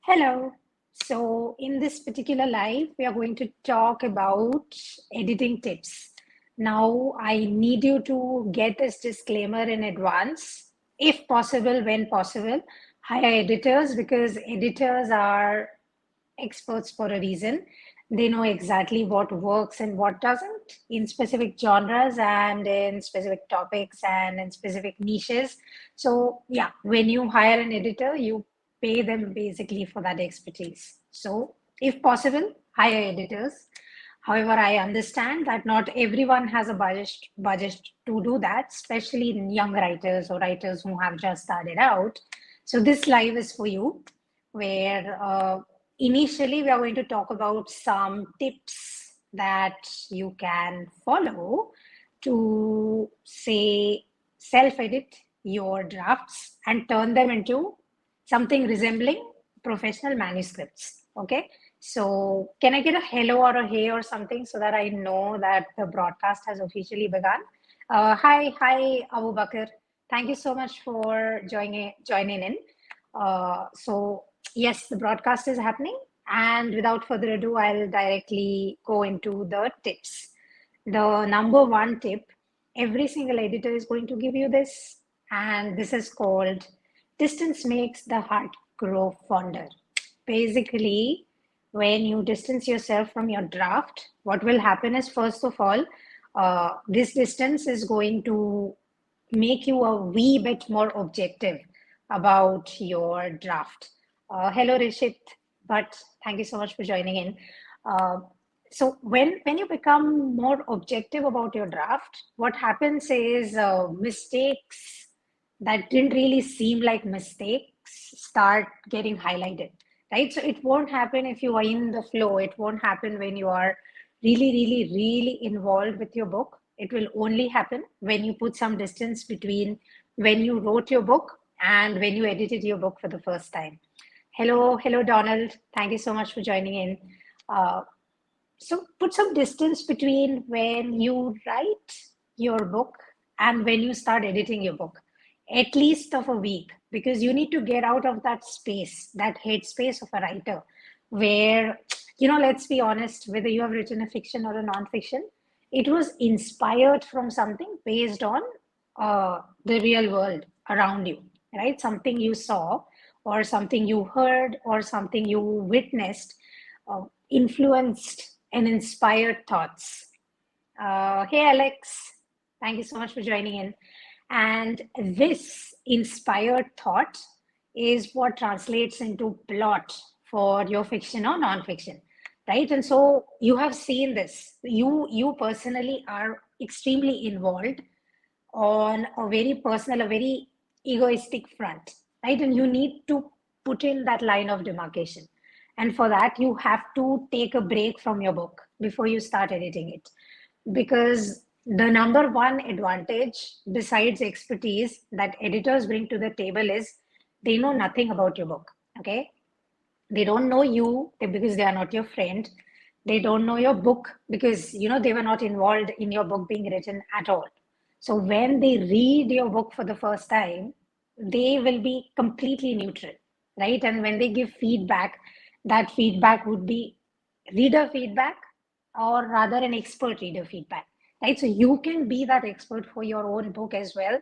Hello. So, in this particular live, we are going to talk about editing tips. Now, I need you to get this disclaimer in advance, if possible, when possible. Hire editors because editors are experts for a reason. They know exactly what works and what doesn't in specific genres and in specific topics and in specific niches. So, yeah, when you hire an editor, you pay them basically for that expertise. So, if possible, hire editors. However, I understand that not everyone has a budget to do that, especially in young writers or writers who have just started out. So this live is for you, where initially we are going to talk about some tips that you can follow to, say, self-edit your drafts and turn them into something resembling professional manuscripts. Okay. So can I get a hello or a hey or something so that I know that the broadcast has officially begun? Hi, Abu Bakr. Thank you so much for joining in. So yes, the broadcast is happening, and without further ado, I'll directly go into the tips. The number one tip, every single editor is going to give you this, and this is called distance makes the heart grow fonder. Basically, when you distance yourself from your draft, what will happen is, first of all, this distance is going to make you a wee bit more objective about your draft. Hello, Rishit, but thank you so much for joining in. Uh, so when you become more objective about your draft, what happens is mistakes that didn't really seem like mistakes start getting highlighted, right? So it won't happen if you are in the flow. It won't happen when you are really involved with your book. It will only happen when you put some distance between when you wrote your book and when you edited your book for the first time. Hello, Donald. Thank you so much for joining in. Uh, so put some distance between when you write your book and when you start editing your book, at least of a week, because you need to get out of that space, that headspace of a writer, where, let's be honest, whether you have written a fiction or a non-fiction, it was inspired from something based on the real world around you, right? Something you saw, or something you heard, or something you witnessed, influenced and inspired thoughts. Hey, Alex, thank you so much for joining in. And this inspired thought is what translates into plot for your fiction or non-fiction, right? And so you have seen this. You personally are extremely involved on a very personal, a very egoistic front, right? And you need to put in that line of demarcation. And for that, you have to take a break from your book before you start editing it. Because the number one advantage, besides expertise, that editors bring to the table is they know nothing about your book. Okay. They don't know you because they are not your friend. They don't know your book because they were not involved in your book being written at all. So when they read your book for the first time, they will be completely neutral, right? And when they give feedback, that feedback would be reader feedback, or rather an expert reader feedback, right? So you can be that expert for your own book as well.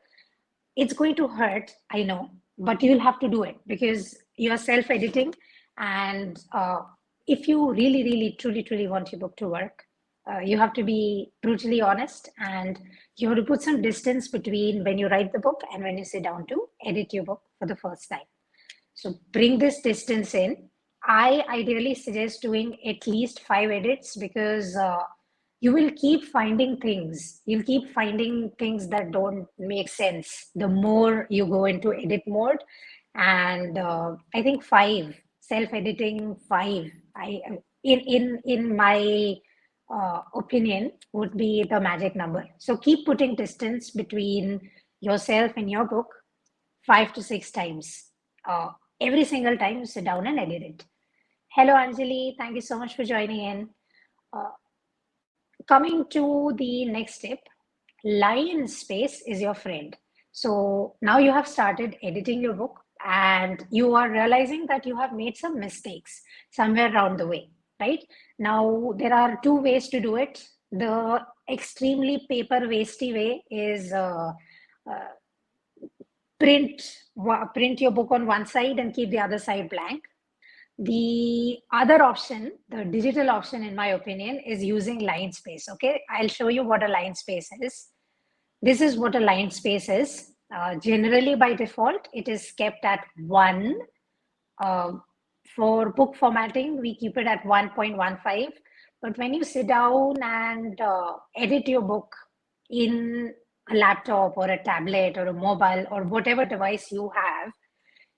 It's going to hurt, I know, but you'll have to do it because you're self-editing. And if you really, truly want your book to work, you have to be brutally honest, and you have to put some distance between when you write the book and when you sit down to edit your book for the first time. So bring this distance in. I ideally suggest doing at least 5 edits because you will keep finding things. You'll keep finding things that don't make sense the more you go into edit mode. And I think self-editing five, in my opinion, would be the magic number. So keep putting distance between yourself and your book 5 to 6 times. Uh, every single time you sit down and edit it. Hello, Anjali. Thank you so much for joining in. Uh, Coming to the next tip, Linespace is your friend. So now you have started editing your book. and you are realizing that you have made some mistakes somewhere around the way, right? Now, there are two ways to do it. The extremely paper wasty way is uh, print your book on one side and keep the other side blank. The other option, the digital option, in my opinion, is using Linespace. Okay, I'll show you what a Linespace is. This is what a Linespace is. Generally, by default, it is kept at 1. Uh, for book formatting, we keep it at 1.15. But when you sit down and edit your book in a laptop or a tablet or a mobile or whatever device you have,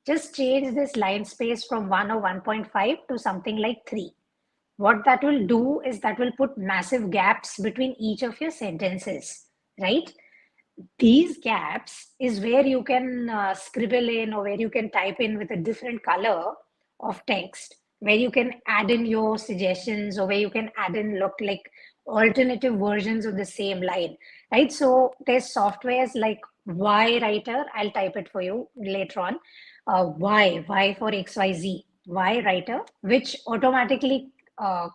just change this line space from 1 or 1.5 to something like 3. What that will do is that will put massive gaps between each of your sentences, right? These gaps is where you can scribble in, or where you can type in with a different color of text, where you can add in your suggestions, or where you can add in look like alternative versions of the same line, right? So there's softwares like Y Writer. I'll type it for you later on. Y for XYZ, Y Writer, which automatically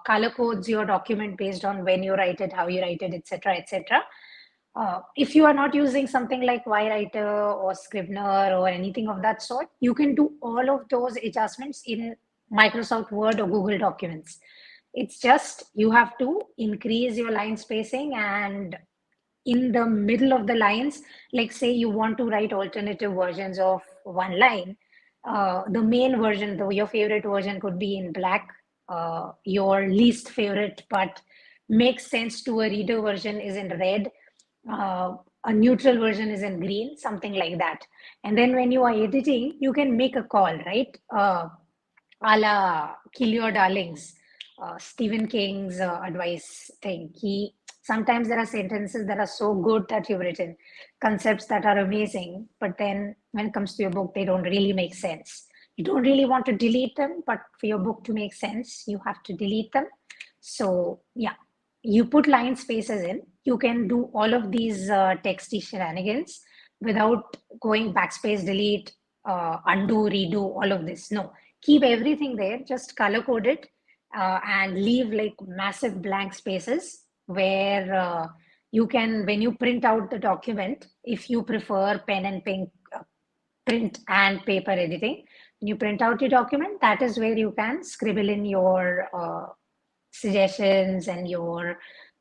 color codes your document based on when you write it, how you write it, etc., etc. If you are not using something like YWriter or Scrivener or anything of that sort, you can do all of those adjustments in Microsoft Word or Google Documents. It's just you have to increase your line spacing, and in the middle of the lines, like say you want to write alternative versions of one line, the main version, though your favorite version could be in black, your least favorite but makes sense to a reader version is in red, uh, a neutral version is in green, something like that. And then when you are editing, you can make a call, right? A la Kill Your Darlings, Stephen King's advice thing. Sometimes there are sentences that are so good that you've written, concepts that are amazing, but then when it comes to your book, they don't really make sense. You don't really want to delete them, but for your book to make sense, you have to delete them. So yeah, you put line spaces in. You can do all of these texty shenanigans without going backspace, delete, undo, redo, all of this. No, keep everything there, just color code it, and leave like massive blank spaces where you can, when you print out the document, if you prefer pen and pink, print and paper editing, when you print out your document, that is where you can scribble in your suggestions and your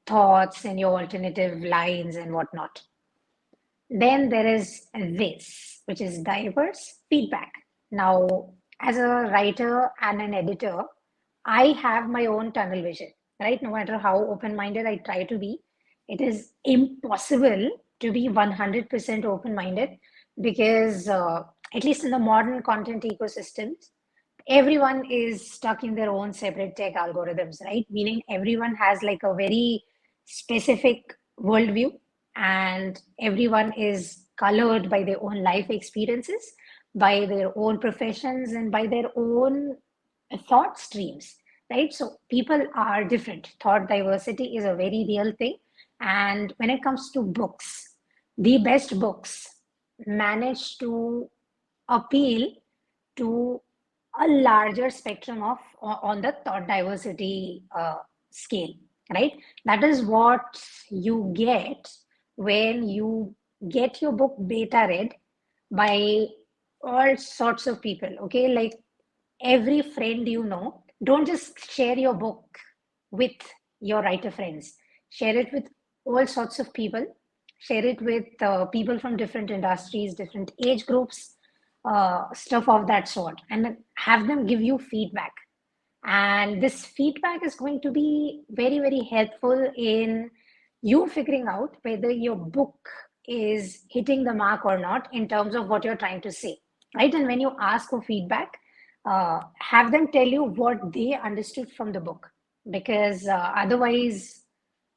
thoughts and your alternative lines and whatnot. Then there is this, which is diverse feedback. Now, as a writer and an editor, I have my own tunnel vision, right? No matter how open minded I try to be, it is impossible to be 100% open minded because, at least in the modern content ecosystems, everyone is stuck in their own separate tech algorithms, right? Meaning everyone has like a very specific worldview, and everyone is colored by their own life experiences, by their own professions, and by their own thought streams, right? So people are different. Thought diversity is a very real thing. And when it comes to books, the best books manage to appeal to a larger spectrum of on the thought diversity scale, right? That is what you get when you get your book beta read by all sorts of people. Okay, like every friend you know, don't just share your book with your writer friends. Share it with all sorts of people. Share it with people from different industries, different age groups, stuff of that sort, and have them give you feedback. And this feedback is going to be very, very helpful in you figuring out whether your book is hitting the mark or not in terms of what you're trying to say, right? And when you ask for feedback, have them tell you what they understood from the book, because otherwise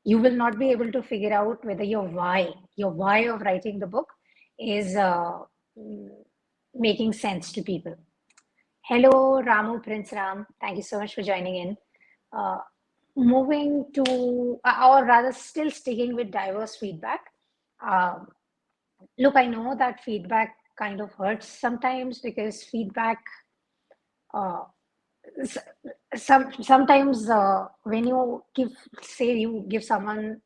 you will not be able to figure out whether your why of writing the book is making sense to people. Hello, Ramu Prince Ram. Thank you so much for joining in. Uh, moving to, or rather, still sticking with diverse feedback. Um, Look, I know that feedback kind of hurts sometimes, because feedback, uh, sometimes when you give, say you give someone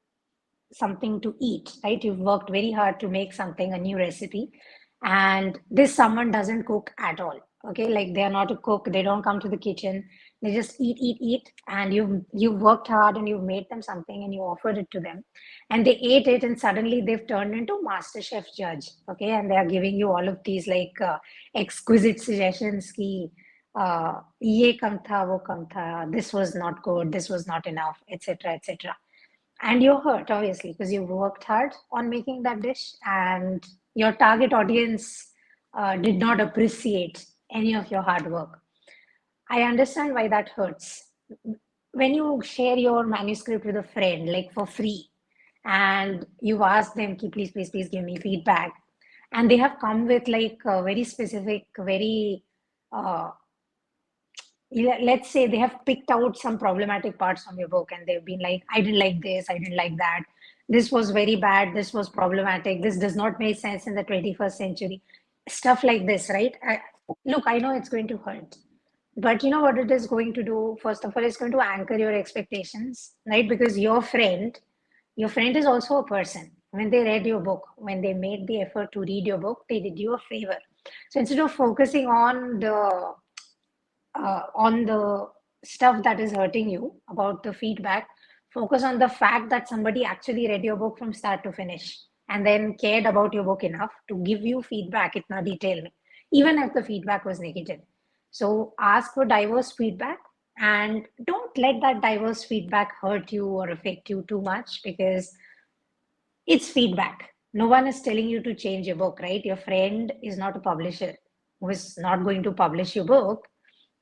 something to eat, right? You've worked very hard to make something, a new recipe, and this someone doesn't cook at all. Okay, like they are not a cook, they don't come to the kitchen, they just eat, and you've worked hard and you've made them something and you offered it to them, and they ate it, and suddenly they've turned into master chef judge. Okay, and they are giving you all of these like exquisite suggestions ki ye kam tha, wo kam tha, this was not good, this was not enough, etc., etc. And you're hurt, obviously, because you worked hard on making that dish, and your target audience did not appreciate any of your hard work. I understand why that hurts. When you share your manuscript with a friend, like for free, and you ask them, please give me feedback, and they have come with like a very specific, very uh, let's say they have picked out some problematic parts from your book, and they've been like, I didn't like this, I didn't like that, this was very bad, this was problematic, this does not make sense in the 21st century, stuff like this, right? Look, I know it's going to hurt, but you know what it is going to do? First of all, it's going to anchor your expectations, right? Because your friend is also a person. When they read your book, when they made the effort to read your book, they did you a favor. So instead of focusing on the stuff that is hurting you about the feedback, focus on the fact that somebody actually read your book from start to finish and then cared about your book enough to give you feedback itna detail mein, even if the feedback was negative. So ask for diverse feedback, and don't let that diverse feedback hurt you or affect you too much, because it's feedback. No one is telling you to change your book, right? Your friend is not a publisher who is not going to publish your book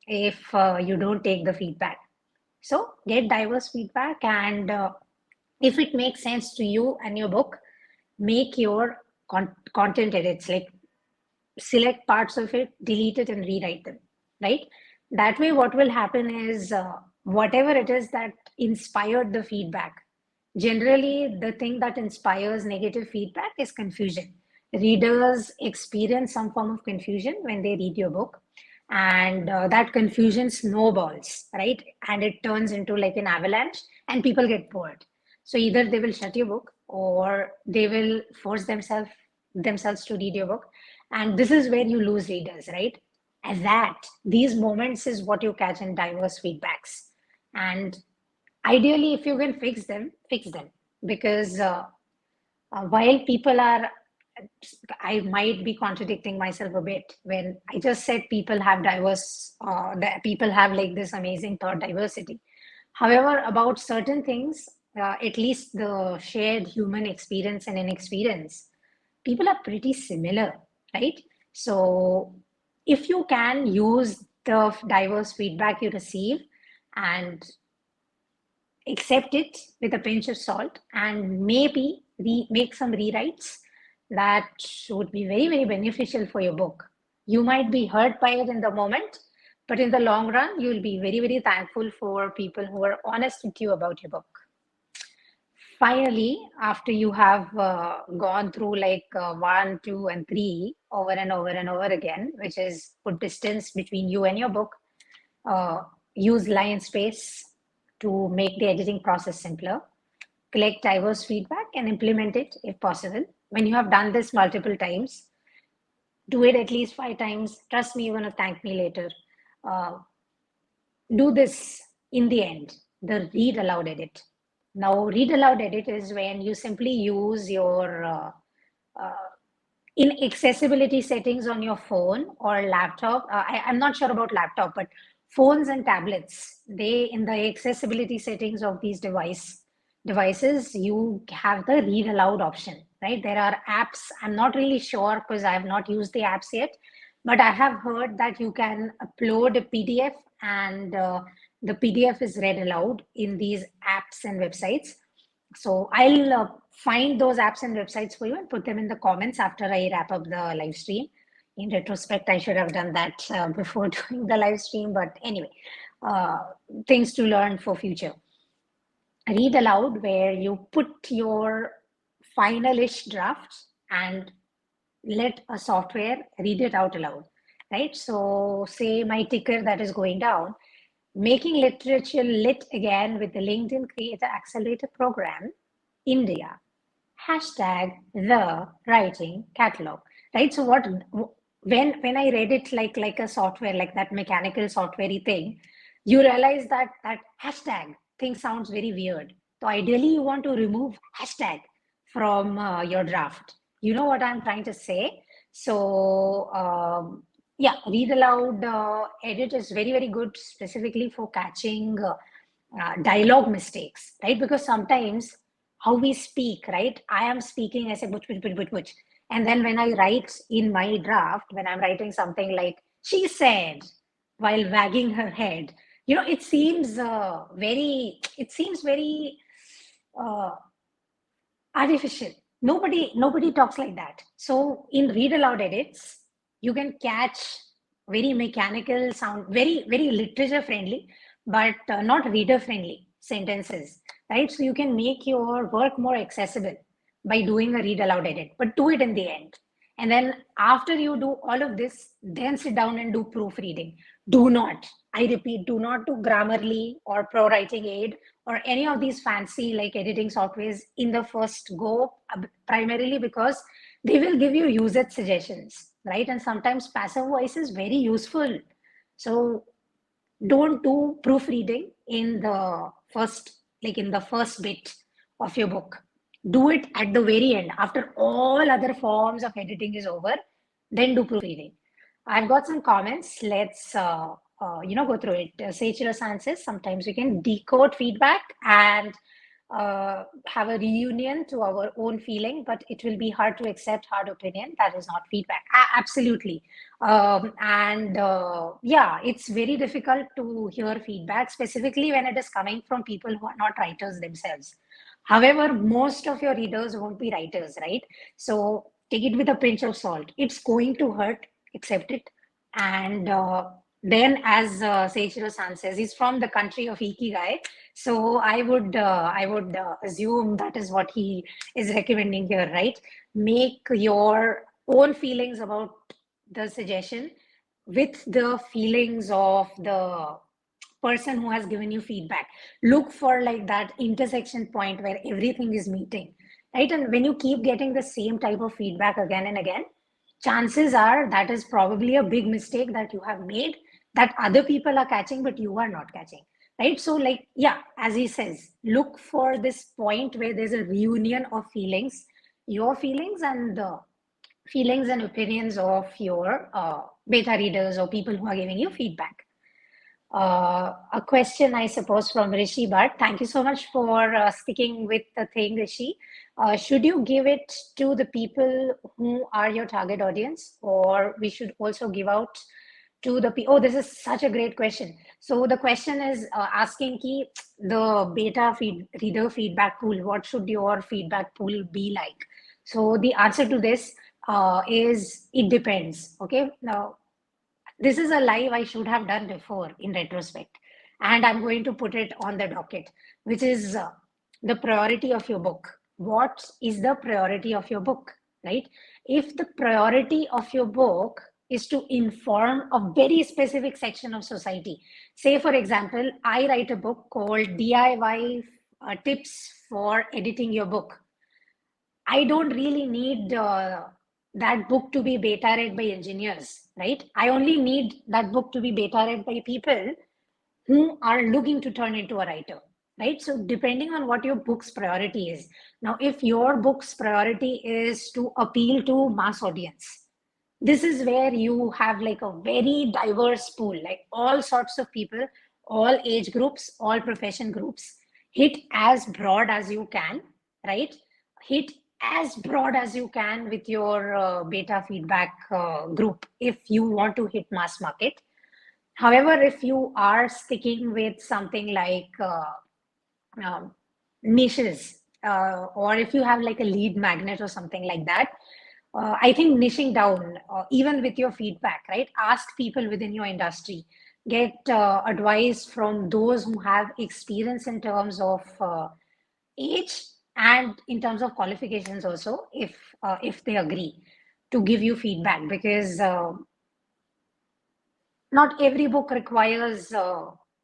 if you don't take the feedback. So get diverse feedback, and if it makes sense to you and your book, make your content edits, like select parts of it, delete it, and rewrite them, right? That way, what will happen is whatever it is that inspired the feedback, generally, the thing that inspires negative feedback is confusion. Readers experience some form of confusion when they read your book, and that confusion snowballs, right? And it turns into like an avalanche, and people get bored. So either they will shut your book, or they will force themselves to read your book, and this is where you lose readers, right? And that these moments is what you catch in diverse feedbacks, and ideally, if you can fix them, because while people are, I might be contradicting myself a bit when I just said people have diverse, that people have like this amazing thought diversity. However, about certain things, at least the shared human experience and inexperience, people are pretty similar, right? So if you can use the diverse feedback you receive and accept it with a pinch of salt, and maybe make some rewrites that would be very, very beneficial for your book. You might be hurt by it in the moment, but in the long run, you will be very, very thankful for people who are honest with you about your book. Finally, after you have gone through like 1, 2, and 3 over and over and over again, which is put distance between you and your book, uh, use Linespace to make the editing process simpler, collect diverse feedback and implement it if possible. When you have done this multiple times, do it at least 5 times. Trust me, you're going to thank me later. Uh, do this in the end, the read aloud edit. Now, read aloud edit is when you simply use your uh, in accessibility settings on your phone or laptop. I'm not sure about laptop, but phones and tablets, they in the accessibility settings of these devices, you have the read aloud option, right? There are apps. I'm not really sure because I have not used the apps yet, but I have heard that you can upload a PDF, and the PDF is read aloud in these apps and websites. So I'll find those apps and websites for you and put them in the comments after I wrap up the live stream. In retrospect, I should have done that before doing the live stream, but anyway, uh, things to learn for future. Read aloud, where you put your finalish draft and let a software read it out aloud, right? So say my ticker that is going down, making literature lit again with the LinkedIn Creator Accelerator program, India, hashtag the writing catalog, right? So when I read it like a software, like that mechanical softwarey thing, you realize that that hashtag thing sounds very weird. So ideally you want to remove hashtag from your draft. You know what I'm trying to say? So yeah, read aloud edit is very good, specifically for catching dialogue mistakes, right? Because sometimes how we speak, right? I am speaking, I say butch. And then when I write in my draft, when I'm writing something like, she said, while wagging her head, it seems very uh, artificial. Nobody talks like that. So in read aloud edits, you can catch very mechanical sound, very literature friendly, but not reader friendly sentences, right? So you can make your work more accessible by doing a read aloud edit, but do it in the end. And then after you do all of this, then sit down and do proofreading. Do not, I repeat, do not do Grammarly or Pro Writing Aid or any of these fancy like editing softwares in the first go, primarily because they will give you usage suggestions, right? And sometimes passive voice is very useful. So don't do proofreading in the first bit of your book. Do it at the very end, after all other forms of editing is over, then do proofreading. I've got some comments. Let's go through it. Seichiro-san says sometimes we can decode feedback and have a reunion to our own feeling, but it will be hard to accept hard opinion. That is not feedback. Absolutely. And yeah, it's very difficult to hear feedback, specifically when it is coming from people who are not writers themselves. However, most of your readers won't be writers, right? So take it with a pinch of salt. It's going to hurt, accept it. And then, as Seichiro-san says, he's from the country of Ikigai. So I would assume that is what he is recommending here, right? Make your own feelings about the suggestion with the feelings of the person who has given you feedback. Look for like that intersection point where everything is meeting, right? And when you keep getting the same type of feedback again and again, chances are that is probably a big mistake that you have made, that other people are catching but you are not catching, right? So like, yeah, as he says, look for this point where there's a reunion of feelings, your feelings and the feelings and opinions of your beta readers or people who are giving you feedback. A question, I suppose, from Rishi Bhatt. Thank you so much for sticking with the thing, Rishi. Should you give it to the people who are your target audience, or we should also give out to the people? Oh, this is such a great question. So the question is asking ki the reader feedback pool, what should your feedback pool be like? So the answer to this is it depends. Okay. Now, this is a live I should have done before in retrospect, and I'm going to put it on the docket, which is the priority of your book. What is the priority of your book, right? If the priority of your book is to inform a very specific section of society, say for example, I write a book called DIY tips for editing your book. I don't really need that book to be beta read by engineers, right? I only need that book to be beta read by people who are looking to turn into a writer, right? So depending on what your book's priority is. Now, if your book's priority is to appeal to mass audience, this is where you have like a very diverse pool, like all sorts of people, all age groups, all profession groups. Hit as broad as you can, right? Hit as broad as you can with your beta feedback group if you want to hit mass market. However, if you are sticking with something like um, niches, or if you have like a lead magnet or something like that, I think niching down, even with your feedback, right? Ask people within your industry, get advice from those who have experience in terms of age and in terms of qualifications also, if they agree. to give you feedback, because not every book requires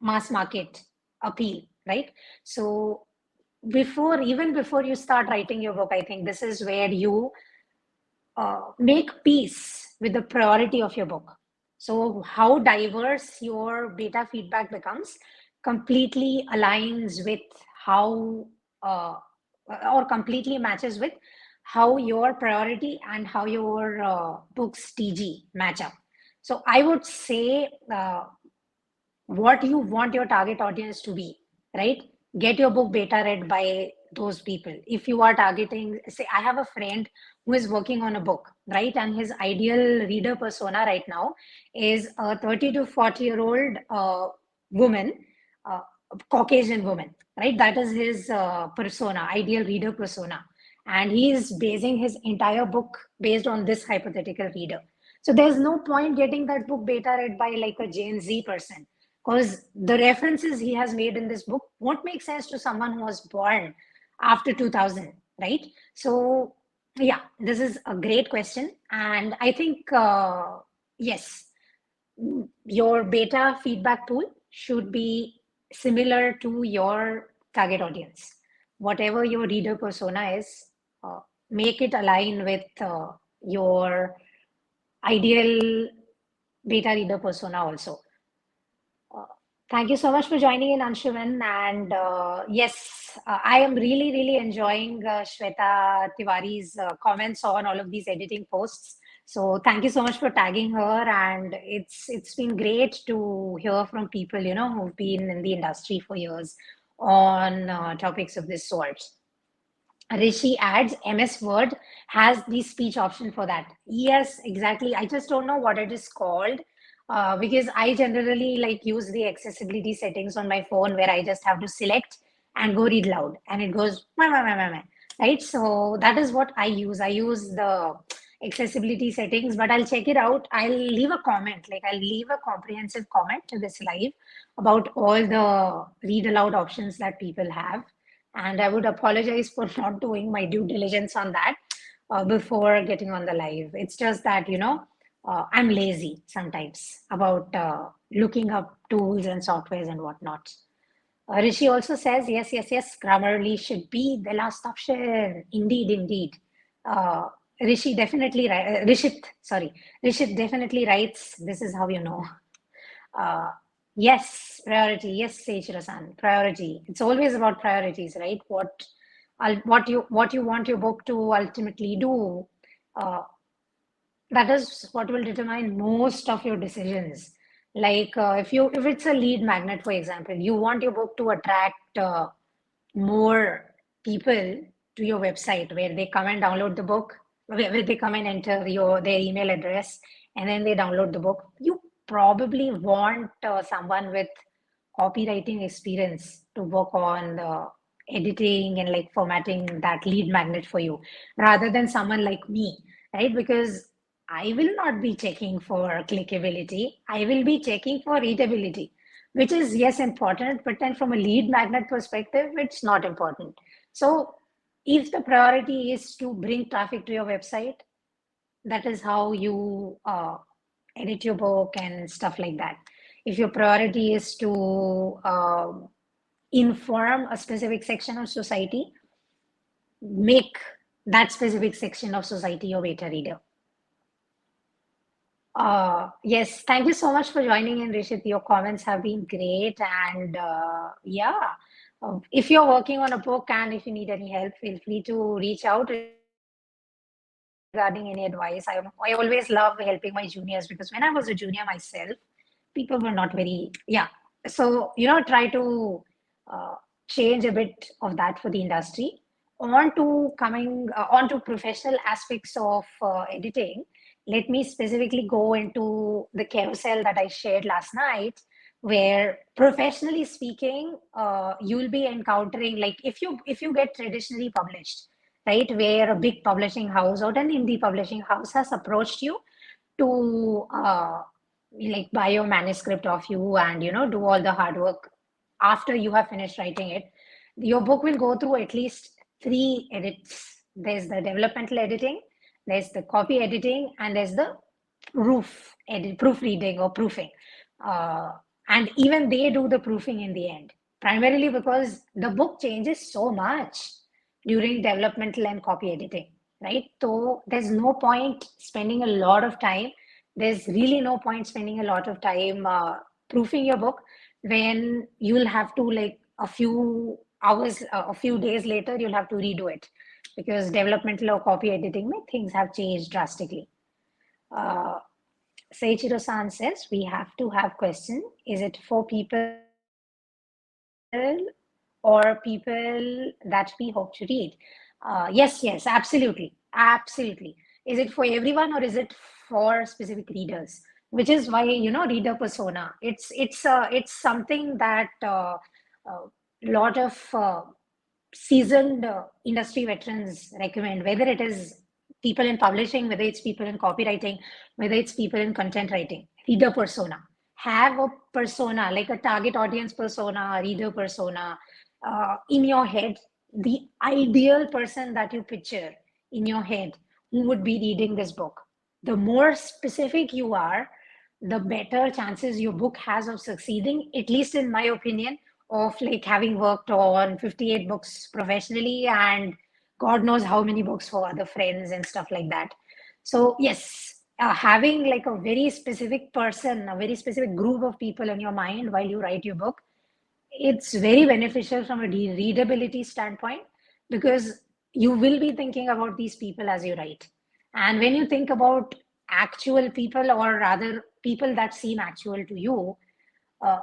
mass market appeal, right? So even before you start writing your book, I think this is where you make peace with the priority of your book. So how diverse your beta feedback becomes completely aligns with how or completely matches with how your priority and how your book's TG match up. So I would say what you want your target audience to be, right? Get your book beta read by those people. If you are targeting, say, I have a friend who is working on a book, right? And his ideal reader persona right now is a 30 to 40-year-old woman, uh, Caucasian woman, right? That is his persona, ideal reader persona. And he is basing his entire book based on this hypothetical reader. So there's no point getting that book beta read by like a Gen Z person, because the references he has made in this book won't make sense to someone who was born after 2000, right? So yeah, this is a great question, and I think yes, your beta feedback tool should be similar to your target audience. Whatever your reader persona is, make it align with your ideal beta reader persona also. Uh, Thank you so much for joining in, Anshuman. And yes, I am really, really enjoying Shweta Tiwari's comments on all of these editing posts. So thank you so much for tagging her. And it's been great to hear from people, who've been in the industry for years on topics of this sort. Rishi adds MS Word has the speech option for that. Yes, exactly. I just don't know what it is called because I generally like use the accessibility settings on my phone where I just have to select and go read loud and it goes meh, meh, meh, meh, meh, right. So that is what I use. I use the accessibility settings, but I'll check it out. I'll leave a comment, like I'll leave a comprehensive comment to this live about all the read aloud options that people have, and I would apologize for not doing my due diligence on that before getting on the live. It's just that, I'm lazy sometimes about looking up tools and softwares and whatnot. Rishi also says, yes, yes, yes, Grammarly should be the last option. Indeed, indeed. Uh, Rishi definitely, Rishit definitely writes, this is how you know. Uh, yes, priority. Yes, Seichiro-san, priority. It's always about priorities, right? What you want your book to ultimately do. Uh, that is what will determine most of your decisions. Like if it's a lead magnet, for example, you want your book to attract more people to your website where they come and download the book, where they come and enter their email address and then they download the book. You probably want someone with copywriting experience to work on the editing and like formatting that lead magnet for you rather than someone like me, right? Because I will not be checking for clickability. I will be checking for readability, which is, yes, important, but then from a lead magnet perspective, it's not important. So if the priority is to bring traffic to your website, that is how you edit your book and stuff like that. If your priority is to inform a specific section of society, make that specific section of society your beta reader. Yes, thank you so much for joining in, Rishit. Your comments have been great. And yeah, if you're working on a book and if you need any help, feel free to reach out regarding any advice. I always love helping my juniors because when I was a junior myself, people were not very, yeah. So, try to change a bit of that for the industry. On to professional aspects of editing, let me specifically go into the carousel that I shared last night, where professionally speaking, you'll be encountering, like if you get traditionally published, right, where a big publishing house or an indie publishing house has approached you to like buy your manuscript of you and do all the hard work after you have finished writing it, your book will go through at least three edits. There's the developmental editing, There's the copy editing, and there's the proofreading or proofing. Uh, and even they do the proofing in the end, primarily because the book changes so much during developmental and copy editing, right? So there's no point spending a lot of time. There's really no point spending a lot of time proofing your book when you'll have to, like, a few hours, a few days later, you'll have to redo it because developmental or copy editing, things have changed drastically. Uh, Seichiro-san says we have to have question. Is it for people or people that we hope to read? Yes, absolutely. Is it for everyone or is it for specific readers? Which is why, reader persona. It's something that a lot of seasoned industry veterans recommend, whether it is people in publishing, whether it's people in copywriting, whether it's people in content writing. Reader persona. Have a persona, like a target audience persona, a reader persona, in your head, the ideal person that you picture in your head who would be reading this book. The more specific you are, the better chances your book has of succeeding, at least in my opinion, of like having worked on 58 books professionally and God knows how many books for other friends and stuff like that. So yes, having like a very specific person, a very specific group of people in your mind while you write your book, it's very beneficial from a readability standpoint because you will be thinking about these people as you write. And when you think about actual people, or rather people that seem actual to you, uh,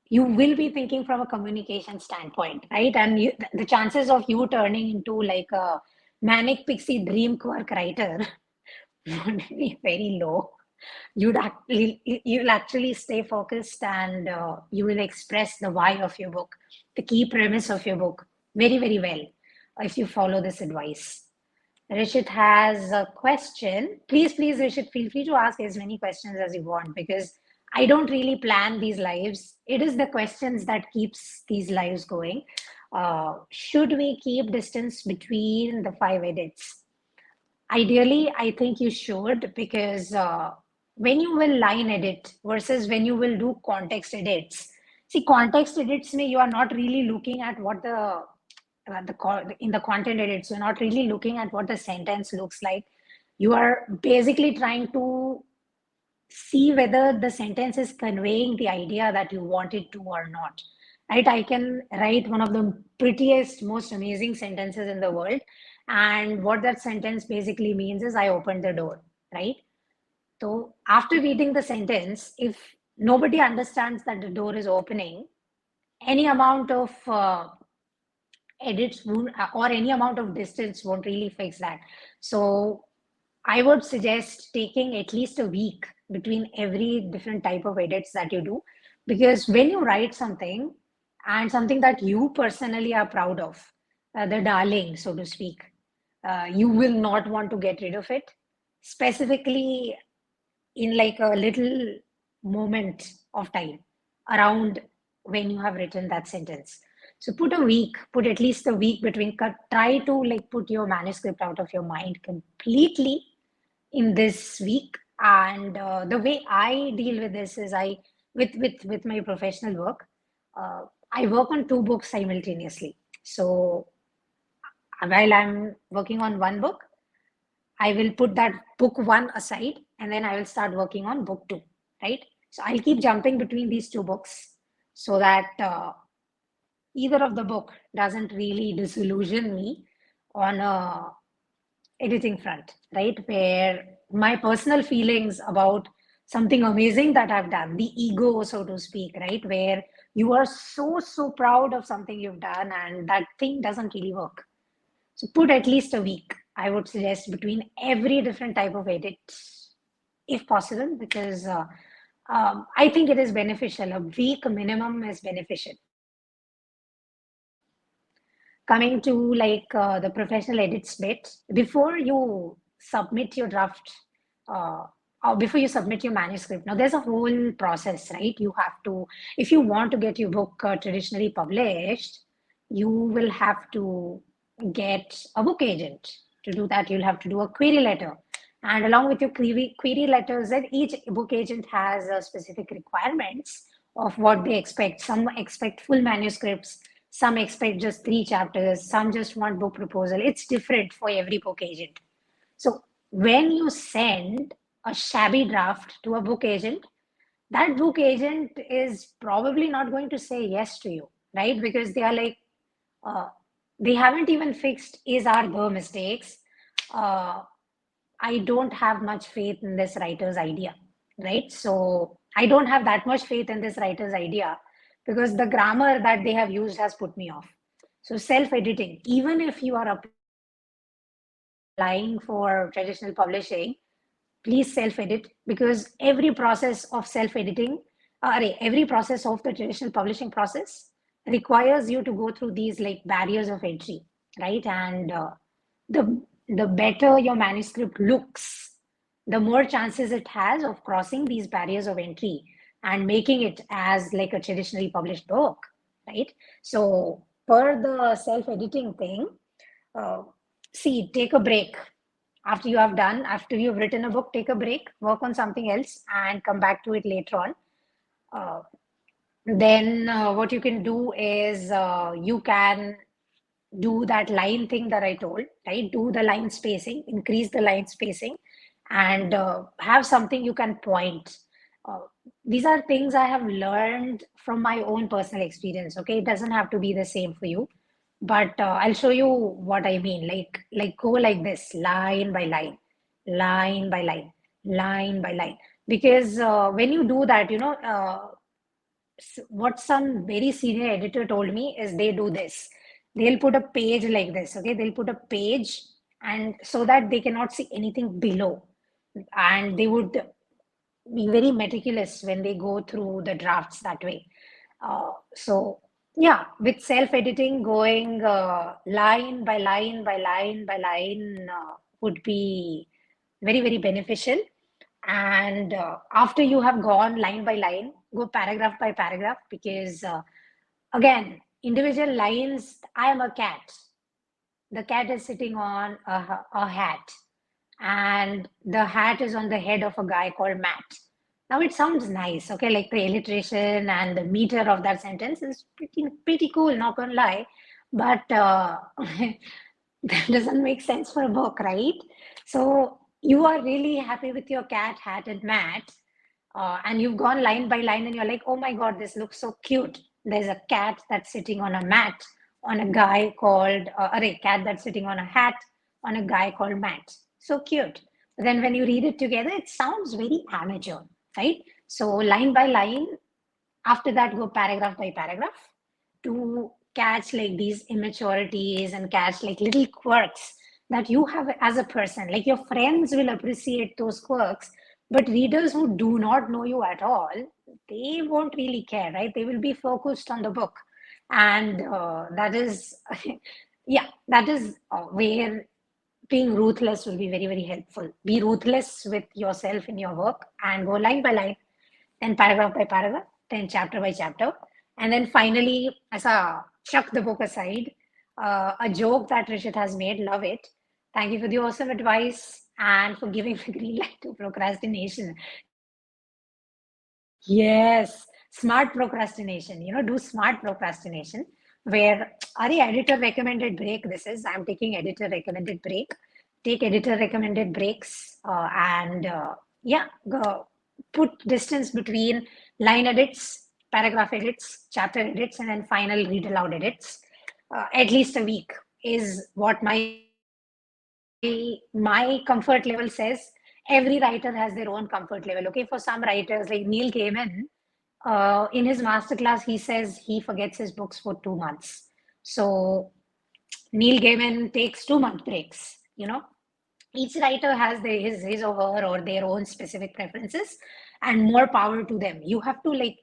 you will be thinking from a communication standpoint, right? And the chances of you turning into like a manic pixie dream quirk writer would be very low. You'll actually stay focused, and you will express the why of your book, the key premise of your book very, very well if you follow this advice. Rishit has a question. Please, Rishit, feel free to ask as many questions as you want because I don't really plan these lives. It is the questions that keeps these lives going. Should we keep distance between the 5 edits? Ideally, I think you should because when you will line edit versus when you will do context edits, see, context edits, you are not really looking at what in the content edits, you're not really looking at what the sentence looks like. You are basically trying to see whether the sentence is conveying the idea that you want it to or not. Right? I can write one of the prettiest, most amazing sentences in the world. And what that sentence basically means is I opened the door, right? So after reading the sentence, if nobody understands that the door is opening, any amount of edits won't, or any amount of distance won't really fix that. So I would suggest taking at least a week between every different type of edits that you do, because when you write something and something that you personally are proud of, the darling, so to speak, you will not want to get rid of it, specifically in like a little moment of time around when you have written that sentence. So put at least a week between, try to like put your manuscript out of your mind completely in this week. And the way I deal with this is with my professional work, I work on 2 books simultaneously. So while I'm working on one book, I will put that book 1 aside and then I will start working on book 2, right? So I'll keep jumping between these 2 books so that either of the book doesn't really disillusion me on a editing front, right? Where my personal feelings about something amazing that I've done, the ego, so to speak, right? Where you are so proud of something you've done and that thing doesn't really work. So put at least a week, I would suggest, between every different type of edit, if possible, because I think it is beneficial. A week minimum is beneficial. Coming to like the professional edits bit, before you submit your draft, uh, or before you submit your manuscript, now there's a whole process, right? You have to, if you want to get your book traditionally published, you will have to get a book agent, To do that, you'll have to do a query letter. And along with your query letters, that each book agent has specific requirements of what they expect. Some expect full manuscripts, some expect just 3 chapters, some just want book proposal. It's different for every book agent. So when you send a shabby draft to a book agent, that book agent is probably not going to say yes to you, right? Because they are like, uh, they haven't even fixed is are the mistakes. I don't have much faith in this writer's idea, right? So I don't have that much faith in this writer's idea because the grammar that they have used has put me off. So self-editing, even if you are applying for traditional publishing, please self-edit, because every process of self-editing, every process of the traditional publishing process requires you to go through these like barriers of entry, right? And the the better your manuscript looks, the more chances it has of crossing these barriers of entry and making it as like a traditionally published book, right? So per the self-editing thing, uh, see, take a break. After you've written a book, take a break, work on something else, and come back to it later on. Uh, then what you can do is you can do that line thing that I told, right? Do the line spacing, increase the line spacing, and have something you can point. Uh, these are things I have learned from my own personal experience. Okay, it doesn't have to be the same for you, but I'll show you what I mean. Like go like this, line by line, line by line, line by line. Because when you do that, what some very senior editor told me is they do this. They'll put a page like this, okay? They'll put a page, and so that they cannot see anything below. And they would be very meticulous when they go through the drafts that way. So yeah, with self-editing, going line by line by line by line would be very, very beneficial. And after you have gone line by line, go paragraph by paragraph, because again, individual lines, I am a cat. The cat is sitting on a hat, and the hat is on the head of a guy called Matt. Now it sounds nice, okay? Like the alliteration and the meter of that sentence is pretty cool, not gonna lie. But that doesn't make sense for a book, right? So you are really happy with your cat, hat, and Matt, and you've gone line by line, and you're like, oh my God, this looks so cute. There's a cat that's sitting on a mat on a guy called, a cat that's sitting on a hat on a guy called Matt. So cute. But then when you read it together, it sounds very amateur, right? So line by line, after that, go paragraph by paragraph to catch like these immaturities and catch like little quirks that you have as a person. Like your friends will appreciate those quirks, but readers who do not know you at all, they won't really care, right? They will be focused on the book. And that is, yeah, that is where being ruthless will be very, very helpful. Be ruthless with yourself in your work and go line by line, then paragraph by paragraph, then chapter by chapter. And then finally, as a chuck the book aside, a joke that Rishit has made, love it. Thank you for the awesome advice and for giving the green light to procrastination. Yes, smart procrastination. Do smart procrastination where Ari editor recommended break. This is I'm taking editor recommended break. Take editor recommended breaks and yeah, go put distance between line edits, paragraph edits, chapter edits, and then final read aloud edits. At least a week is what my comfort level says. Every writer has their own comfort level. Okay, for some writers like Neil Gaiman, in his masterclass, he says he forgets his books for 2 months. So Neil Gaiman takes 2 month breaks. Each writer has his or her or their own specific preferences, and more power to them. You have to like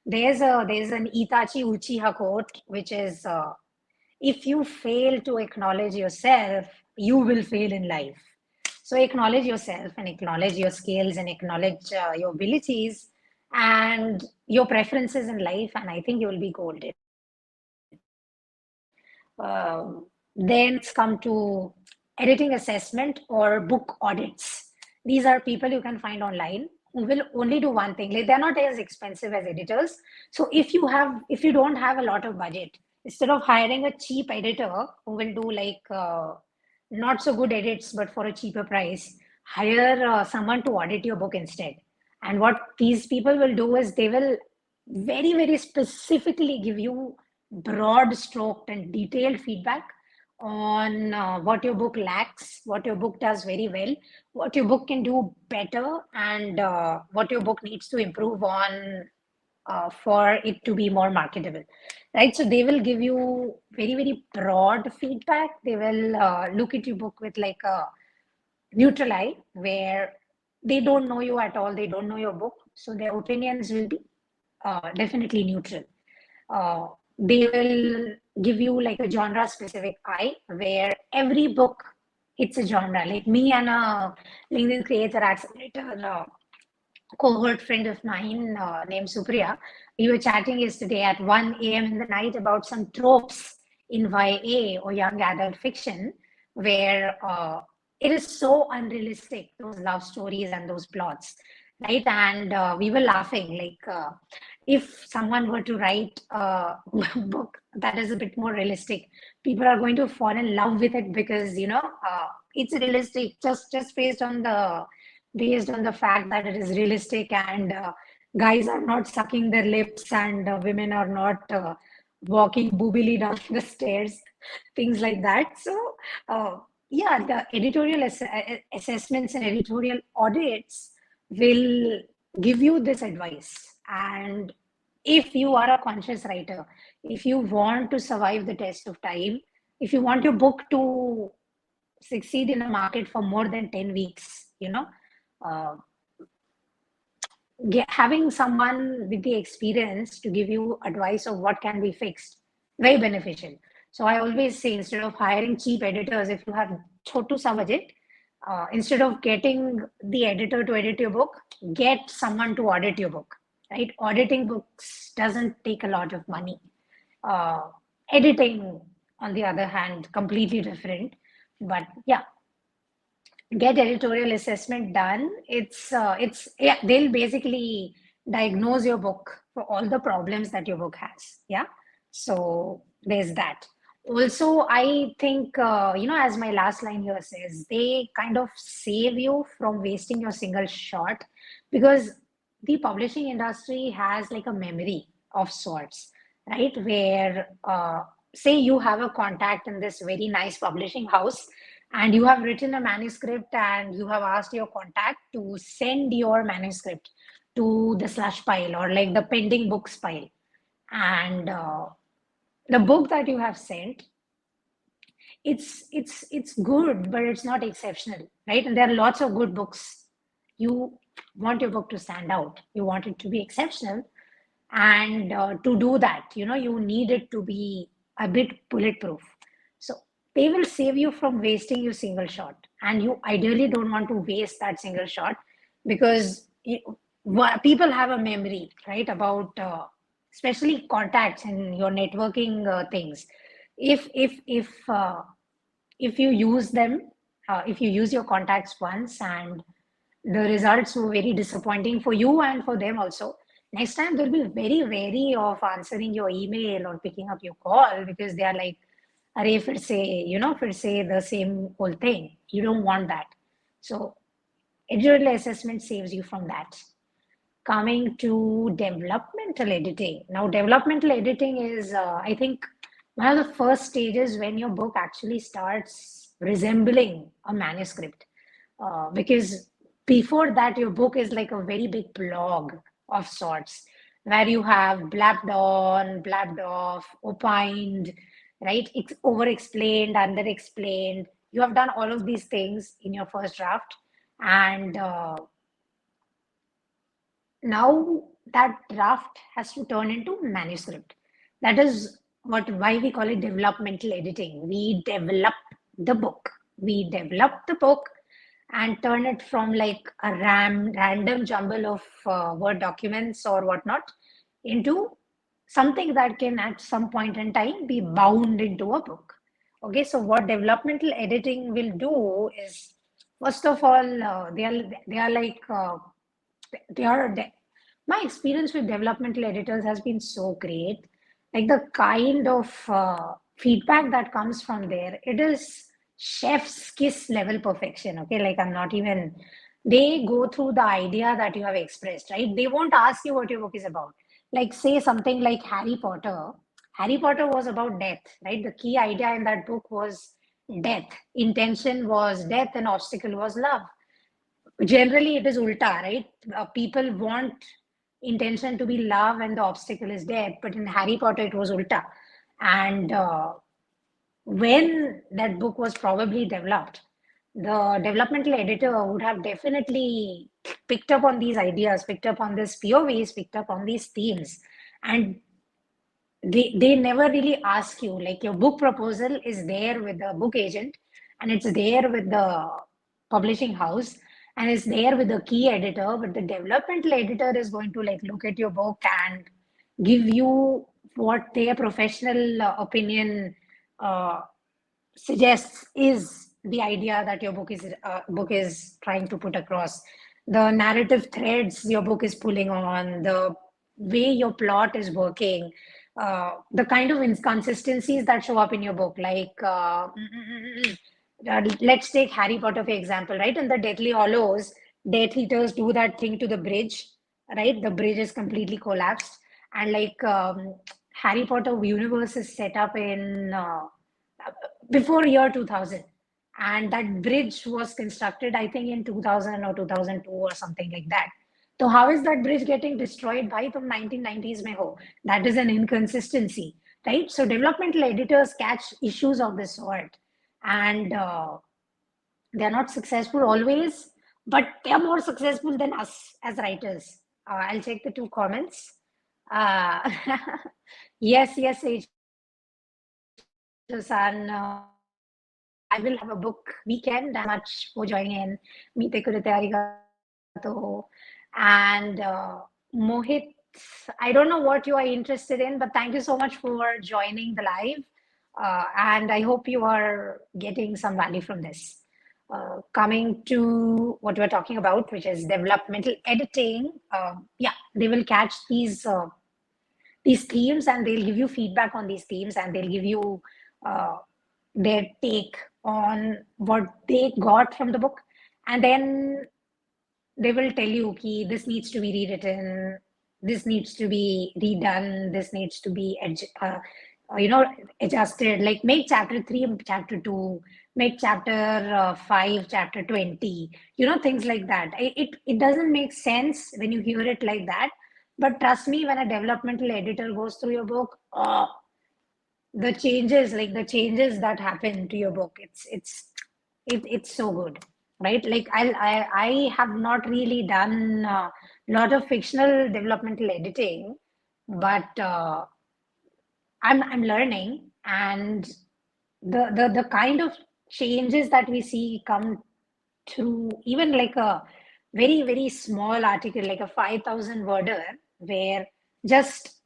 there's an Itachi Uchiha quote, which is if you fail to acknowledge yourself, you will fail in life. So acknowledge yourself and acknowledge your skills and acknowledge your abilities and your preferences in life, and I think you will be golden. Then let's come to editing assessment or book audits. These are people you can find online who will only do one thing. Like, they're not as expensive as editors. So if you don't have a lot of budget, instead of hiring a cheap editor who will do like not so good edits but for a cheaper price, hire someone to audit your book instead. And what these people will do is they will very, very specifically give you broad stroked and detailed feedback on what your book lacks, what your book does very well, what your book can do better, and what your book needs to improve on for it to be more marketable, right? So they will give you very, very broad feedback. They will look at your book with like a neutral eye, where they don't know you at all, they don't know your book, so their opinions will be definitely neutral. They will give you like a genre specific eye, where every book hits a genre. Like me and a LinkedIn Creator Accelerator cohort friend of mine named Supriya, we were chatting yesterday at 1 a.m. in the night about some tropes in YA or young adult fiction, where it is so unrealistic, those love stories and those plots, right? And we were laughing, like, if someone were to write a book that is a bit more realistic, people are going to fall in love with it because, it's realistic, just based on the fact that it is realistic, and guys are not sucking their lips, and women are not walking boobily down the stairs, things like that. So yeah, the editorial assessments and editorial audits will give you this advice. And if you are a conscious writer, if you want to survive the test of time, if you want your book to succeed in a market for more than 10 weeks, uh, having someone with the experience to give you advice of what can be fixed, very beneficial. So I always say, instead of hiring cheap editors, if you have chotu sa budget, instead of getting the editor to edit your book, get someone to audit your book, right? Auditing books doesn't take a lot of money. uh, Editing, on the other hand, completely different. But yeah, get editorial assessment done. It's yeah, they'll basically diagnose your book for all the problems that your book has. Yeah, so there's that. Also, I think as my last line here says, they kind of save you from wasting your single shot, because the publishing industry has like a memory of sorts, right? Where say you have a contact in this very nice publishing house, and you have written a manuscript, and you have asked your contact to send your manuscript to the slush pile, or like the pending books pile. And the book that you have sent, it's good, but it's not exceptional, right? And there are lots of good books. You want your book to stand out, you want it to be exceptional. And to do that, you need it to be a bit bulletproof. So they will save you from wasting your single shot, and you ideally don't want to waste that single shot, because people have a memory, right, about especially contacts and your networking things. If you use them, if you use your contacts once and the results were very disappointing for you and for them also, next time they'll be very wary of answering your email or picking up your call, because they are like, "Arey, fir se the same whole thing." You don't want that. So editorial assessment saves you from that. Coming to developmental editing. Now, developmental editing is, I think, one of the first stages when your book actually starts resembling a manuscript. Because before that, your book is like a very big blog of sorts, where you have blabbed on, blabbed off, opined, right? Over explained, under explained. You have done all of these things in your first draft. And now that draft has to turn into manuscript. That is why we call it developmental editing. We develop the book. We develop the book and turn it from like a random jumble of Word documents or whatnot into something that can at some point in time be bound into a book. Okay, so what developmental editing will do is, first of all, they are like they are de- my experience with developmental editors has been so great. Like the kind of feedback that comes from there, it is chef's kiss level perfection. Okay, like I'm not even. They go through the idea that you have expressed, right? They won't ask you what your book is about. Like say something like Harry Potter. Harry Potter was about death, right? The key idea in that book was death. Intention was death, and obstacle was love. Generally, it is ulta, right? People want intention to be love, and the obstacle is death. But in Harry Potter, it was ulta. And when that book was probably developed, the developmental editor would have definitely picked up on these ideas, picked up on these POVs, picked up on these themes, and they never really ask you. Like your book proposal is there with the book agent, and it's there with the publishing house, and it's there with the key editor, but the developmental editor is going to like look at your book and give you what their professional opinion uh, suggests is the idea that your book is trying to put across, the narrative threads your book is pulling on, the way your plot is working, the kind of inconsistencies that show up in your book, like let's take Harry Potter for example, right? In the Deathly Hollows, Death Eaters do that thing to the bridge, right? The bridge is completely collapsed, and like Harry Potter universe is set up in before year 2000, and that bridge was constructed I think in 2000 or 2002 or something like that. So how is that bridge getting destroyed by the 1990s mein ho? That is an inconsistency, right? So developmental editors catch issues of this sort, and they're not successful always, but they're more successful than us as writers. I'll check the two comments. uh, yes, yes, Susan, I will have a book weekend. Much for joining in. Meete kurite arigato. And Mohit, I don't know what you are interested in, but thank you so much for joining the live. And I hope you are getting some value from this. Coming to what we're talking about, which is developmental editing. Yeah, they will catch these themes, and they'll give you feedback on these themes, and they'll give you uh, their take on what they got from the book, and then they will tell you ki this needs to be rewritten, this needs to be redone, this needs to be you know, adjusted, like make chapter 3 and chapter 2, make chapter 5 chapter 20, you know, things like that. It doesn't make sense when you hear it like that, but trust me, when a developmental editor goes through your book, the changes, like the changes that happen to your book, it's so good, right? Like I have not really done a lot of fictional developmental editing, but I'm learning, and the kind of changes that we see come through even like a very very small article, like a 5,000 worder, where just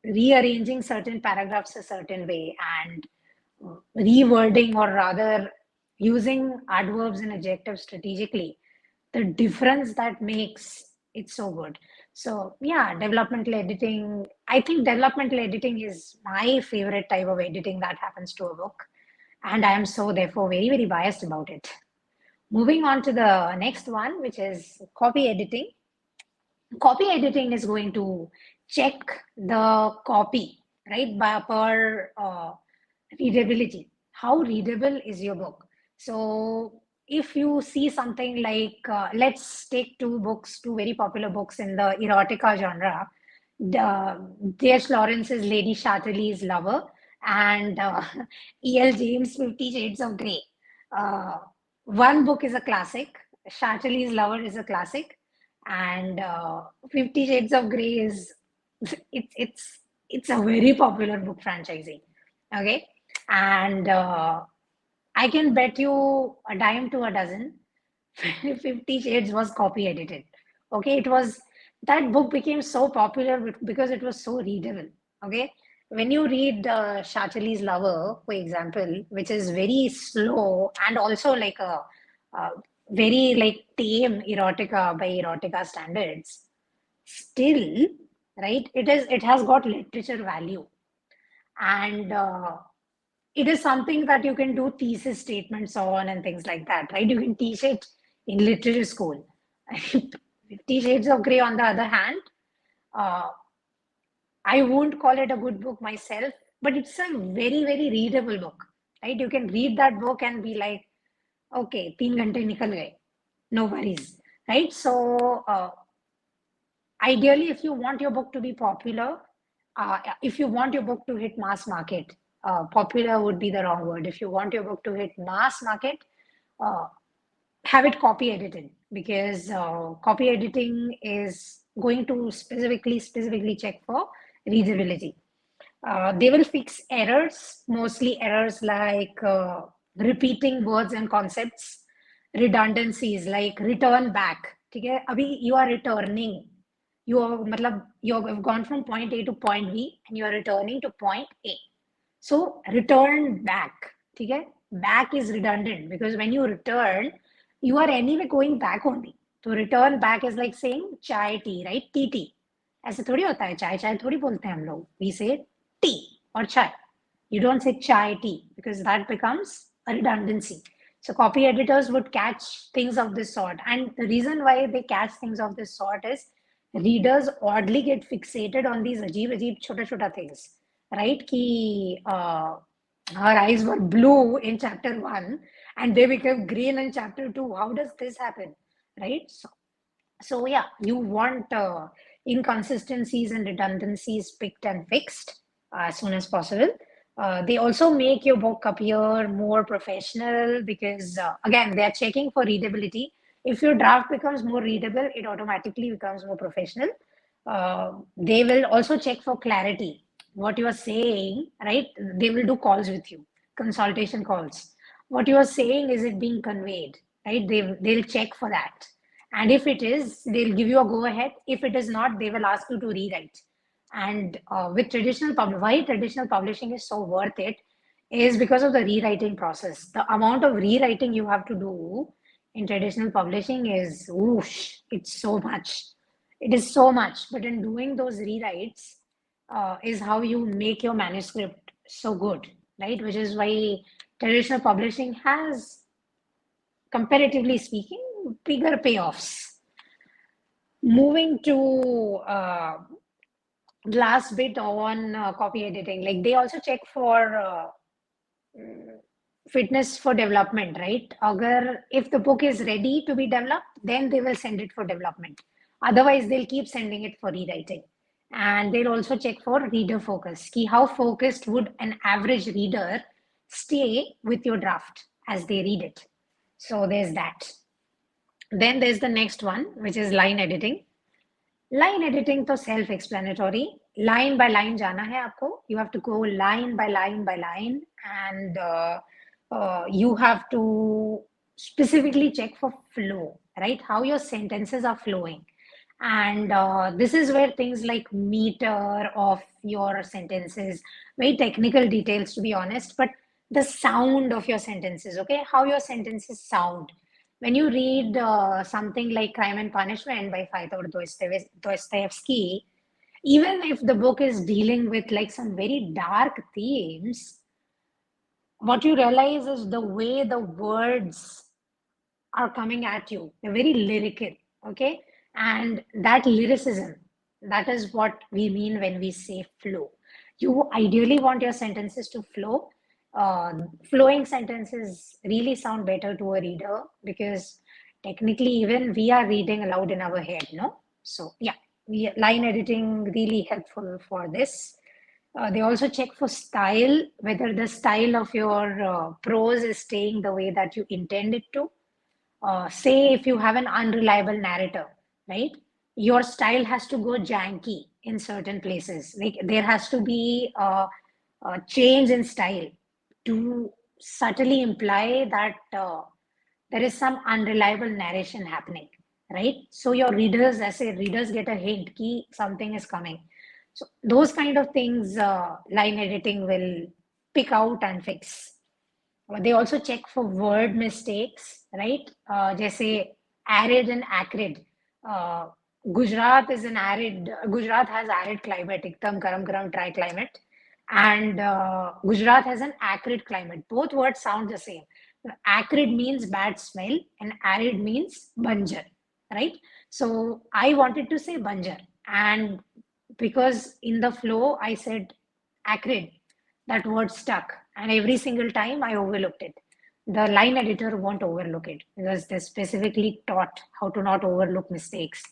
rearranging certain paragraphs a certain way, and rewording, or rather using adverbs and adjectives strategically, the difference that makes it so good. So yeah, developmental editing, I think developmental editing is my favorite type of editing that happens to a book, and I am so therefore very very biased about it. Moving on to the next one, which is copy editing. Copy editing is going to check the copy, right, by per readability. How readable is your book? So if you see something like, let's take two very popular books in the erotica genre, J.S. Lawrence's Lady Chatterley's Lover, and E.L. James' 50 Shades of Grey. Uh, one book is a classic. Chatterley's Lover is a classic, and 50 Shades of Grey is it's a very popular book franchising. Okay, and I can bet you a dime to a dozen, 50 Shades was copy edited. Okay, it was, that book became so popular because it was so readable. Okay, when you read Shachali's Lover, for example, which is very slow and also like a very like tame erotica by erotica standards, still, right? It has got literature value, and it is something that you can do thesis statements on and things like that, right? You can teach it in literature school. 50 Shades of Grey, on the other hand, uh, I won't call it a good book myself, but it's a very, very readable book, right? You can read that book and be like, okay, 3 घंटे निकल गए, no worries, right? So, ideally, if you want your book to be popular, if you want your book to hit mass market, popular would be the wrong word. If you want your book to hit mass market, uh, have it copy edited, because copy editing is going to specifically check for readability. They will fix errors, mostly errors like repeating words and concepts, redundancies like return back. ठीक है, अभी you are returning, you are मतलब you have gone from point A to point B and you are returning to point A. So return back, ठीक है? Back is redundant because when you return, you are anyway going back only. So return back is like saying chai tea, right? Tea tea. ऐसे थोड़ी होता है, चाय चाय थोड़ी बोलते हैं हम लोग. We say tea or chai. You don't say chai tea because that becomes a redundancy. So copy editors would catch things of this sort. And the reason why they catch things of this sort is readers oddly get fixated on these ajeeb chota chota things, right? Ki her eyes were blue in chapter 1 and they became green in chapter 2. How does this happen, right? So yeah, you want inconsistencies and redundancies picked and fixed as soon as possible. They also make your book appear more professional because, again, they are checking for readability. If your draft becomes more readable, it automatically becomes more professional. They will also check for clarity. What you are saying, right? They will do calls with you, consultation calls. What you are saying, is it being conveyed, right? They'll check for that. And if it is, they'll give you a go ahead. If it is not, they will ask you to rewrite. And with why traditional publishing is so worth it is because of the rewriting process. The amount of rewriting you have to do in traditional publishing is whoosh, it's so much. It is so much. But in doing those rewrites is how you make your manuscript so good, right? Which is why traditional publishing has, comparatively speaking, bigger payoffs. Moving to last bit on copy editing, like they also check for fitness for development, right? Agar, if the book is ready to be developed, then they will send it for development. Otherwise, they'll keep sending it for rewriting. And they'll also check for reader focus. Ki how focused would an average reader stay with your draft as they read it? So there's that. Then there's the next one, which is line editing. Line editing तो self explanatory. Line by line जाना है आपको. You have to go line by line by line, and you have to specifically check for flow, right? How your sentences are flowing. And this is where things like meter of your sentences, very technical details to be honest, but the sound of your sentences, okay? How your sentences sound. When you read something like Crime and Punishment by Fyodor Dostoevsky, even if the book is dealing with like some very dark themes, what you realize is the way the words are coming at you. They're very lyrical, okay? And that lyricism, that is what we mean when we say flow. You ideally want your sentences to flow. Flowing sentences really sound better to a reader because technically even we are reading aloud in our head, no? So yeah, line editing really helpful for this. They also check for style, whether the style of your prose is staying the way that you intend it to. Say if you have an unreliable narrator, right? Your style has to go janky in certain places. Like there has to be a change in style to subtly imply that there is some unreliable narration happening, right? So your readers, I say readers get a hint key something is coming. So those kind of things, line editing will pick out and fix. They also check for word mistakes, right? Jaise arid and acrid. Uh, Gujarat has arid climate, ekdam garam garam dry climate. And Gujarat has an acrid climate. Both words sound the same. Acrid means bad smell and arid means banjar, right? So I wanted to say banjar. And because in the flow I said acrid, that word stuck, and every single time I overlooked it. The line editor won't overlook it because they specifically taught how to not overlook mistakes.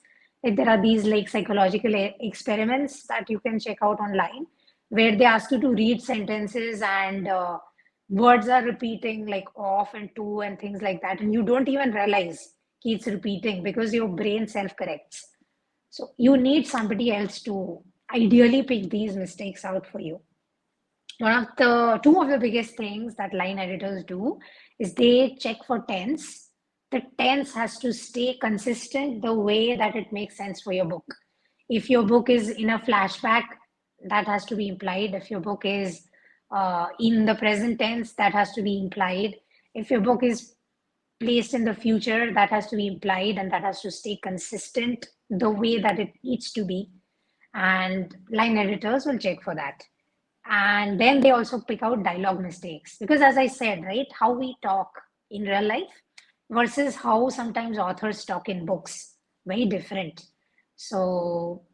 Like there are these like psychological experiments that you can check out online where they ask you to read sentences and words are repeating like off and to and things like that, and you don't even realize it's repeating because your brain self corrects. So you need somebody else to ideally pick these mistakes out for you. Two of the biggest things that line editors do is they check for tense. The tense has to stay consistent the way that it makes sense for your book. If your book is in a flashback, that has to be implied. If your book is in the present tense, that has to be implied. If your book is placed in the future, that has to be implied and that has to stay consistent the way that it needs to be. And line editors will check for that. And then they also pick out dialogue mistakes because, as I said, right, how we talk in real life versus how sometimes authors talk in books, very different. So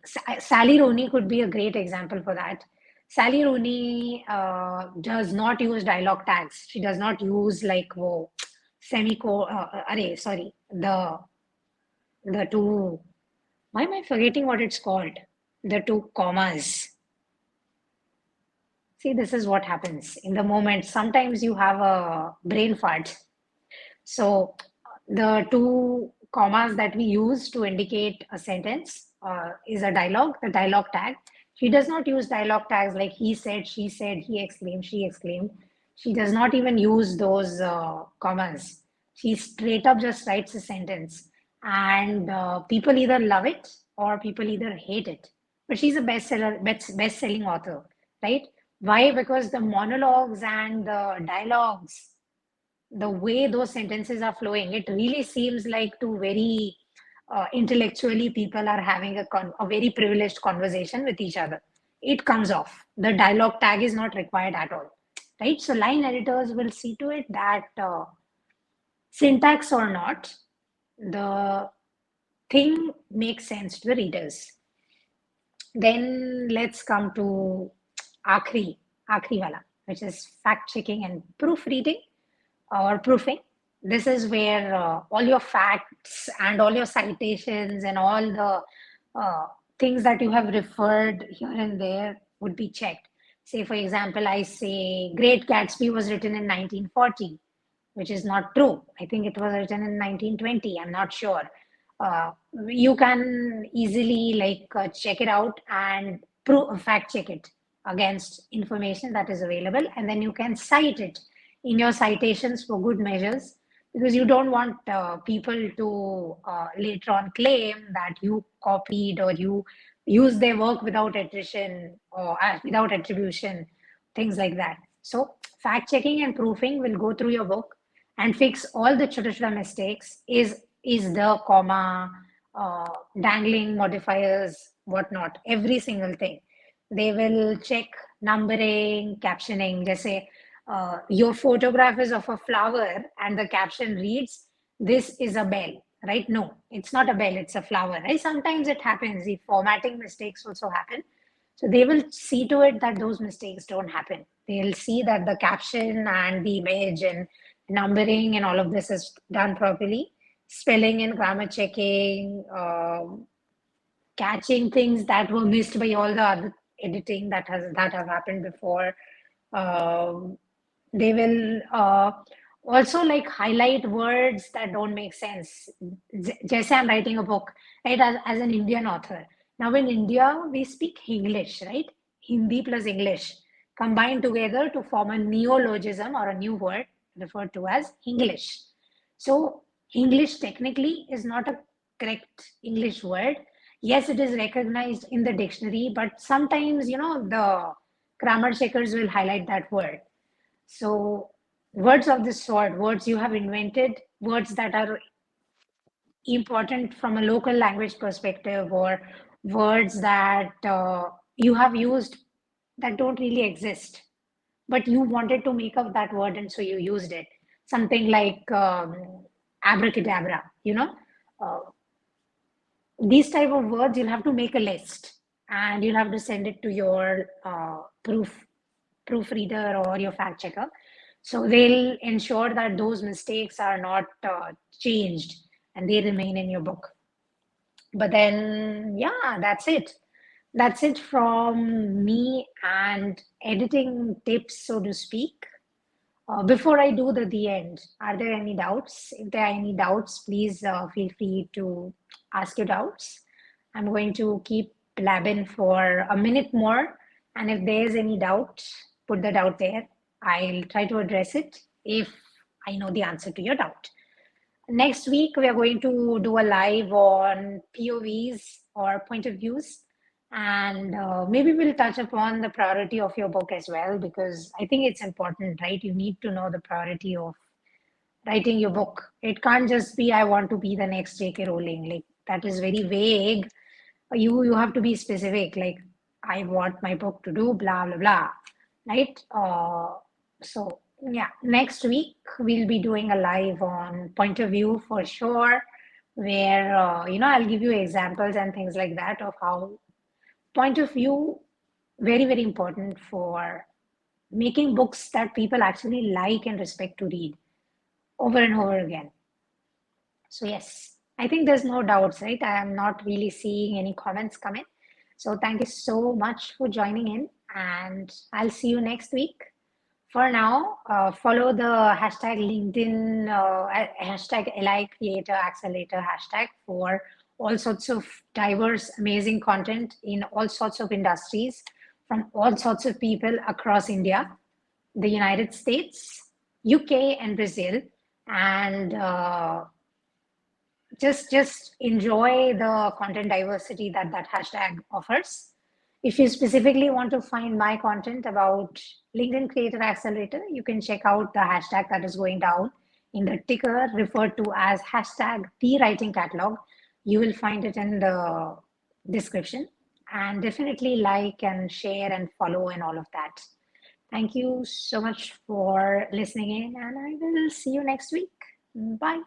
Sally Rooney could be a great example for that. Sally Rooney does not use dialogue tags. She does not use like whoa, sorry, the two. Why am I forgetting what it's called? The two commas. See, this is what happens in the moment. Sometimes you have a brain fart. So the two commas that we use to indicate a sentence is a dialogue, the dialogue tag. She does not use dialogue tags like he said, she said, he exclaimed, she exclaimed. She does not even use those commas. She straight up just writes a sentence. And people either love it or people either hate it. But she's a best-selling author, right? Why? Because the monologues and the dialogues, the way those sentences are flowing, it really seems like two very intellectually people are having a very privileged conversation with each other. It comes off. The dialogue tag is not required at all, right? So line editors will see to it that syntax or not, the thing makes sense to the readers. Then let's come to Akhri wala, which is fact checking and proofreading or proofing. This is where all your facts and all your citations and all the things that you have referred here and there would be checked. Say, for example, I say Great Gatsby was written in 1940, which is not true. I think it was written in 1920. I'm not sure. You can easily check it out and fact check it against information that is available, and then you can cite it in your citations for good measures, because you don't want people to later on claim that you copied or you use their work without attrition or without attribution, things like that. So fact checking and proofing will go through your book and fix all the chota mistakes. Is the comma, dangling modifiers, whatnot, every single thing. They will check numbering, captioning. Just say your photograph is of a flower and the caption reads, "This is a bell," right? No, it's not a bell, it's a flower, right? Sometimes it happens. The formatting mistakes also happen. So they will see to it that those mistakes don't happen. They'll see that the caption and the image and numbering and all of this is done properly. Spelling and grammar checking, catching things that were missed by all the other editing that have happened before. They will also like highlight words that don't make sense. Just I'm writing a book, right, as an Indian author. Now in India, we speak English, right? Hindi plus English combined together to form a neologism or a new word referred to as English. So English technically is not a correct English word, Yes, it is recognized in the dictionary, but sometimes, the grammar checkers will highlight that word. So words of this sort, words you have invented, words that are important from a local language perspective, or words that you have used that don't really exist, but you wanted to make up that word and so you used it. Something like abracadabra, uh, these type of words, you'll have to make a list and you'll have to send it to your proofreader or your fact checker. So they'll ensure that those mistakes are not changed and they remain in your book. But then, yeah, that's it. That's it from me and editing tips, so to speak. Before I do the end, are there any doubts? If there are any doubts, please feel free to ask your doubts. I'm going to keep blabbing for a minute more. And if there's any doubt, put that out there. I'll try to address it if I know the answer to your doubt. Next week, we are going to do a live on POVs or point of views. And maybe we'll touch upon the priority of your book as well, because I think it's important, right? You need to know the priority of writing your book. It can't just be, I want to be the next J.K. Rowling. Like, that is very vague. You have to be specific, like, I want my book to do blah, blah, blah, right? So yeah, next week we'll be doing a live on point of view for sure, where I'll give you examples and things like that of how point of view, very, very important for making books that people actually like and respect to read over and over again. So yes, I think there's no doubts, right? I am not really seeing any comments come in. So thank you so much for joining in, and I'll see you next week. For now, follow the hashtag LinkedIn, hashtag LI Creator Accelerator hashtag for all sorts of diverse, amazing content in all sorts of industries from all sorts of people across India, the United States, UK, and Brazil. And just enjoy the content diversity that that hashtag offers. If you specifically want to find my content about LinkedIn Creator Accelerator, you can check out the hashtag that is going down in the ticker referred to as hashtag the writing catalog. You will find it in the description, and definitely like and share and follow and all of that. Thank you so much for listening in, and I will see you next week. Bye.